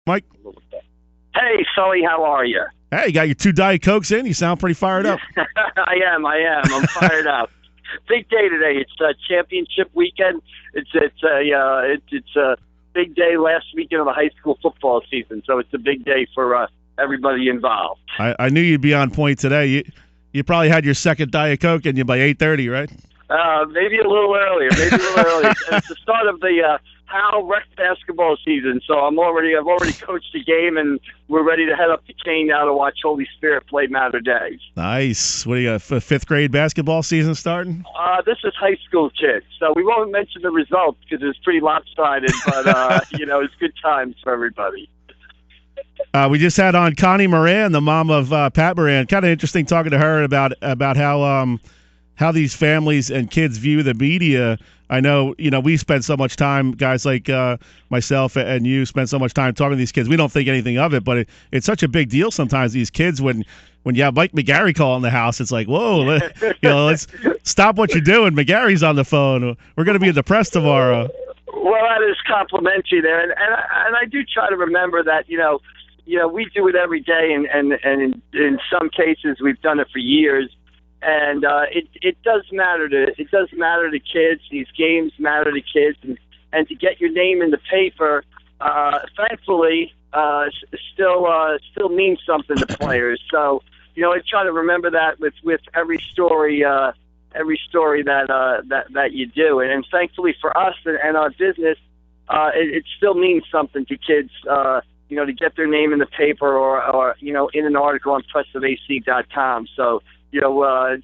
Mike? Hey, Sully, how are you? Hey, you got your 2 Diet Cokes in. You sound pretty fired up. I am. I'm fired up. Big day today. It's a championship weekend. It's a big day last weekend of the high school football season, so it's a big day for everybody involved. I knew you'd be on point today. You probably had your second Diet Coke in you by 8:30, right? Maybe a little earlier. It's the start of the Howell Rec basketball season, so I've already coached the game, and we're ready to head up to Kane now to watch Holy Spirit play Matter Days. Nice. What do you got? Fifth grade basketball season starting? This is high school kids, so we won't mention the results because it's pretty lopsided, but it's good times for everybody. We just had on Connie Moran, the mom of Pat Moran. Kind of interesting talking to her about how these families and kids view the media. I know, we spend so much time, guys like myself and you spend so much time talking to these kids. We don't think anything of it, but it's such a big deal sometimes, these kids, when you have Mike McGarry calling the house, it's like, whoa, let's stop what you're doing. McGarry's on the phone. We're going to be in the press tomorrow. Well, that is complimentary there. And I do try to remember that, we do it every day, and in some cases we've done it for years. And it does matter to kids. These games matter to kids, and to get your name in the paper, thankfully, still means something to players. So I try to remember that with every story that you do, and thankfully for us and our business, it still means something to kids. To get their name in the paper or in an article on pressofac.com. So.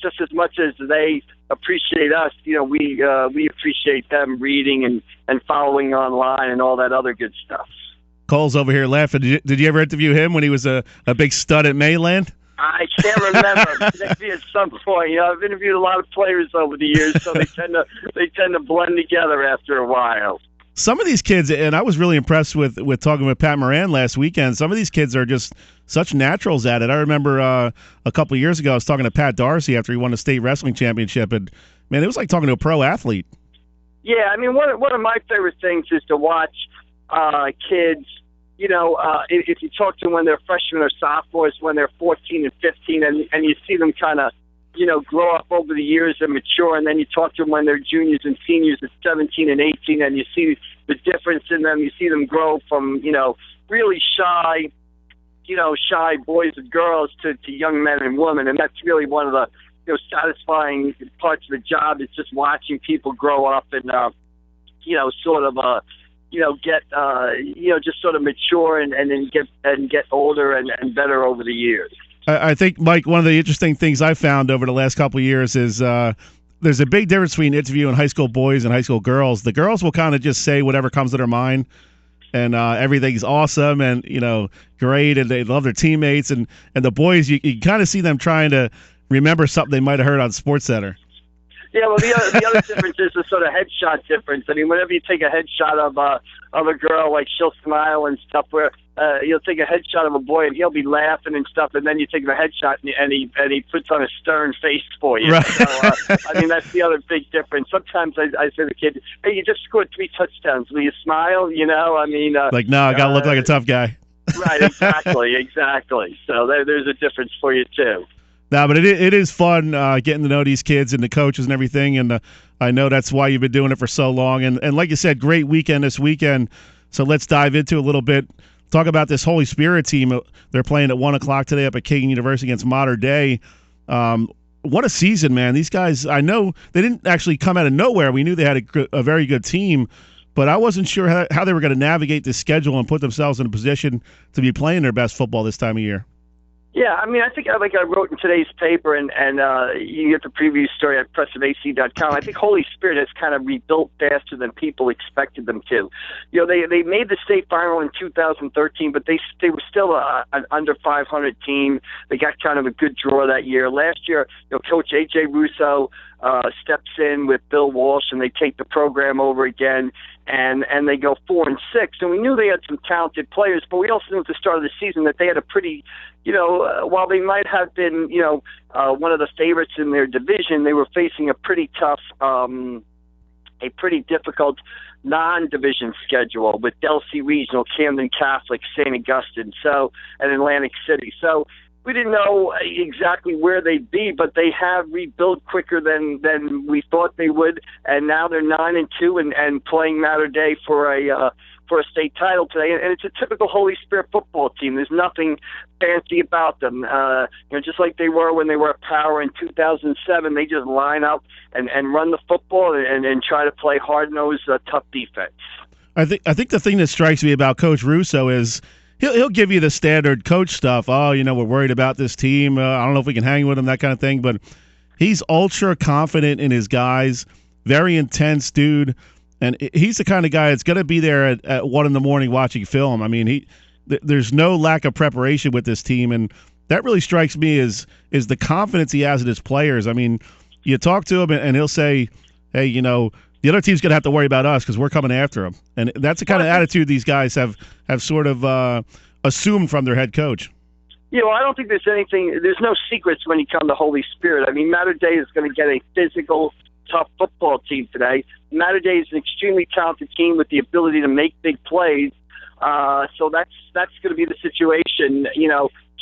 Just as much as they appreciate us, we appreciate them reading and following online and all that other good stuff. Cole's over here laughing. Did you ever interview him when he was a big stud at Mainland? I can't remember. Maybe at some point. I've interviewed a lot of players over the years, so they tend to blend together after a while. Some of these kids, and I was really impressed with talking with Pat Moran last weekend, some of these kids are just such naturals at it. I remember a couple of years ago I was talking to Pat Darcy after he won a state wrestling championship, and, man, it was like talking to a pro athlete. Yeah, I mean, one of my favorite things is to watch kids, if you talk to them when they're freshmen or sophomores, when they're 14 and 15, and you see them kind of, grow up over the years and mature, and then you talk to them when they're juniors and seniors at 17 and 18, and you see the difference in them. You see them grow from, really shy boys and girls to young men and women, and that's really one of the, satisfying parts of the job is just watching people grow up and, just sort of mature and then get older and better over the years. I think, Mike, one of the interesting things I found over the last couple of years is there's a big difference between interviewing high school boys and high school girls. The girls will kind of just say whatever comes to their mind, and everything's awesome and, great, and they love their teammates. And the boys, you kind of see them trying to remember something they might have heard on SportsCenter. Yeah, well, the other difference is the sort of headshot difference. I mean, whenever you take a headshot of a girl, like she'll smile and stuff, where you'll take a headshot of a boy and he'll be laughing and stuff, and then you take the headshot and he puts on a stern face for you. Right. So, I mean, that's the other big difference. Sometimes I say to the kid, "Hey, you just scored 3 touchdowns. Will you smile?" I mean, like, no, I gotta look like a tough guy. Right. Exactly. So there's a difference for you too. No, but it is fun getting to know these kids and the coaches and everything, and I know that's why you've been doing it for so long. And like you said, great weekend this weekend. So let's dive into a little bit. Talk about this Holy Spirit team. They're playing at 1 o'clock today up at King University against Mater Dei. What a season, man. These guys, I know they didn't actually come out of nowhere. We knew they had a very good team, but I wasn't sure how they were going to navigate this schedule and put themselves in a position to be playing their best football this time of year. Yeah, I mean, I think like I wrote in today's paper, and you get the preview story at pressofac.com. I think Holy Spirit has kind of rebuilt faster than people expected them to. They made the state final in 2013, but they were still an under 500 team. They got kind of a good draw that year. Last year, Coach A.J. Russo steps in with Bill Walsh, and they take the program over again. And they go 4-6, and we knew they had some talented players, but we also knew at the start of the season that they had a pretty, while they might have been, one of the favorites in their division, they were facing a pretty tough a pretty difficult non-division schedule with Delsea Regional, Camden Catholic, St. Augustine, and Atlantic City. So we didn't know exactly where they'd be, but they have rebuilt quicker than we thought they would, and now they're 9-2 and playing Mater Dei for a state title today. And it's a typical Holy Spirit football team. There's nothing fancy about them. Just like they were when they were at Power in 2007, they just line up and run the football and try to play hard-nosed, tough defense. I think the thing that strikes me about Coach Russo is he'll give you the standard coach stuff. Oh, we're worried about this team. I don't know if we can hang with them, that kind of thing. But he's ultra confident in his guys, very intense dude. And he's the kind of guy that's going to be there at 1 a.m. watching film. I mean, there's no lack of preparation with this team. And that really strikes me as the confidence he has in his players. I mean, you talk to him and he'll say, hey, the other team's going to have to worry about us because we're coming after them. And that's the kind of attitude these guys have sort of assumed from their head coach. I don't think there's no secrets when you come to Holy Spirit. I mean, Mater Dei is going to get a physical, tough football team today. Mater Dei is an extremely talented team with the ability to make big plays. So that's going to be the situation.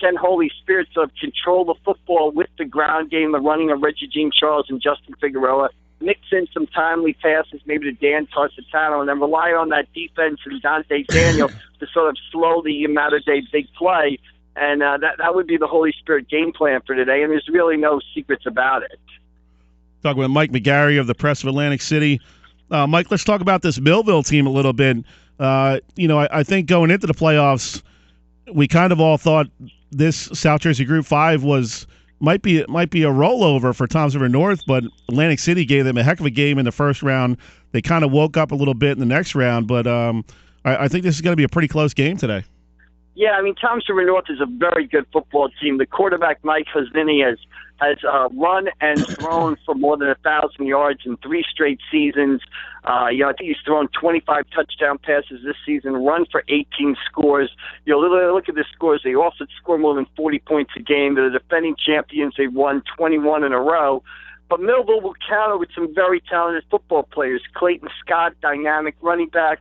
Can Holy Spirit sort of control the football with the ground game, the running of Reggie Jean Charles and Justin Figueroa, mix in some timely passes, maybe to Dan Tarsitano, and then rely on that defense and Dante Daniel to sort of slow the Mater Dei big play. And that would be the Holy Spirit game plan for today, and there's really no secrets about it. Talking with Mike McGarry of the Press of Atlantic City. Mike, let's talk about this Millville team a little bit. I think going into the playoffs, we kind of all thought this South Jersey Group 5 might be a rollover for Toms River North, but Atlantic City gave them a heck of a game in the first round. They kind of woke up a little bit in the next round, but I think this is going to be a pretty close game today. Yeah, I mean, Toms River North is a very good football team. The quarterback, Mike Hosvini, has run and thrown for more than 1,000 yards in 3 straight seasons. I think he's thrown 25 touchdown passes this season, run for 18 scores. Look at the scores. They also score more than 40 points a game. They're the defending champions. They've won 21 in a row. But Millville will counter with some very talented football players. Clayton Scott, dynamic running back.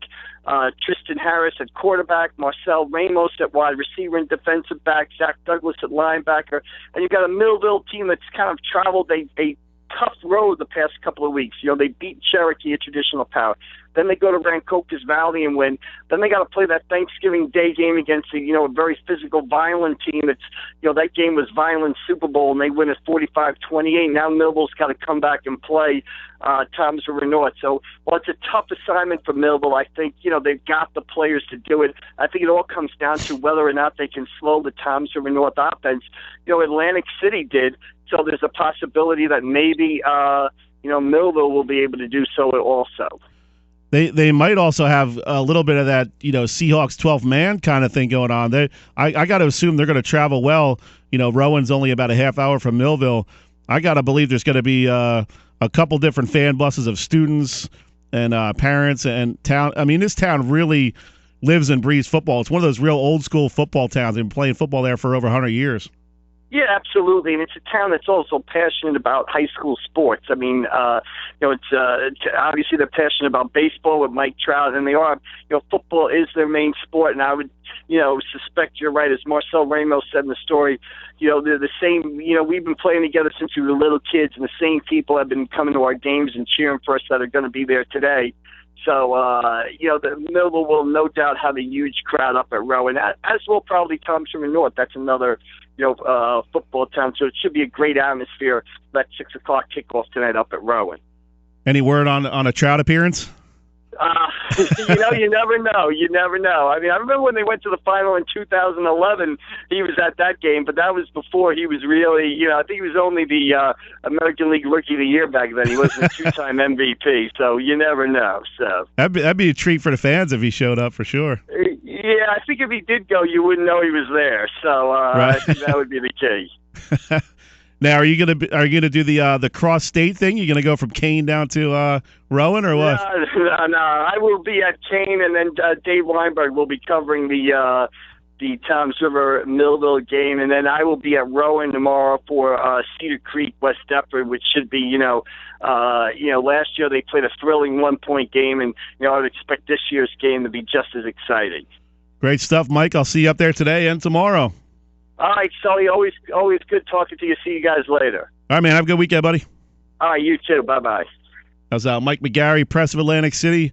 Tristan Harris at quarterback. Marcel Ramos at wide receiver and defensive back. Zach Douglas at linebacker. And you've got a Millville team that's kind of traveled a tough road the past couple of weeks. They beat Cherokee at traditional power. Then they go to Rancocas Valley and win. Then they got to play that Thanksgiving Day game against a very physical, violent team. That game was violent Super Bowl, and they win at 45-28. Now Millville's got to come back and play Toms River North. So, while it's a tough assignment for Millville, I think they've got the players to do it. I think it all comes down to whether or not they can slow the Toms River North offense. Atlantic City did. So there's a possibility that maybe Millville will be able to do so also. They might also have a little bit of that, Seahawks 12th man kind of thing going on. I got to assume they're going to travel well. Rowan's only about a half hour from Millville. I got to believe there's going to be a couple different fan buses of students and parents and town. I mean, this town really lives and breathes football. It's one of those real old school football towns. They've been playing football there for over 100 years. Yeah, absolutely, and it's a town that's also passionate about high school sports. I mean, it's obviously they're passionate about baseball with Mike Trout, and they are. Football is their main sport, and I would, suspect you're right, as Marcel Ramos said in the story. They're the same. We've been playing together since we were little kids, and the same people have been coming to our games and cheering for us that are going to be there today. So, the Millville will no doubt have a huge crowd up at Rowan, as will probably Toms River North. That's another, football town. So it should be a great atmosphere, that 6 o'clock kickoff tonight up at Rowan. Any word on a Trout appearance? You never know. You never know. I mean, I remember when they went to the final in 2011, he was at that game, but that was before he was really, I think he was only the American League Rookie of the Year back then. He wasn't a 2-time MVP, so you never know. So that'd be a treat for the fans if he showed up for sure. Yeah, I think if he did go, you wouldn't know he was there. So right. I think that would be the key. Now, are you gonna do the cross state thing? You gonna go from Kane down to Rowan or what? No. I will be at Kane, and then Dave Weinberg will be covering the the Toms River Millville game, and then I will be at Rowan tomorrow for Cedar Creek West Deptford, which should be, last year they played a thrilling 1-point game, and I would expect this year's game to be just as exciting. Great stuff, Mike. I'll see you up there today and tomorrow. All right, Sully. Always good talking to you. See you guys later. All right, man. Have a good weekend, buddy. All right, you too. Bye-bye. How's Mike McGarry, press of Atlantic City.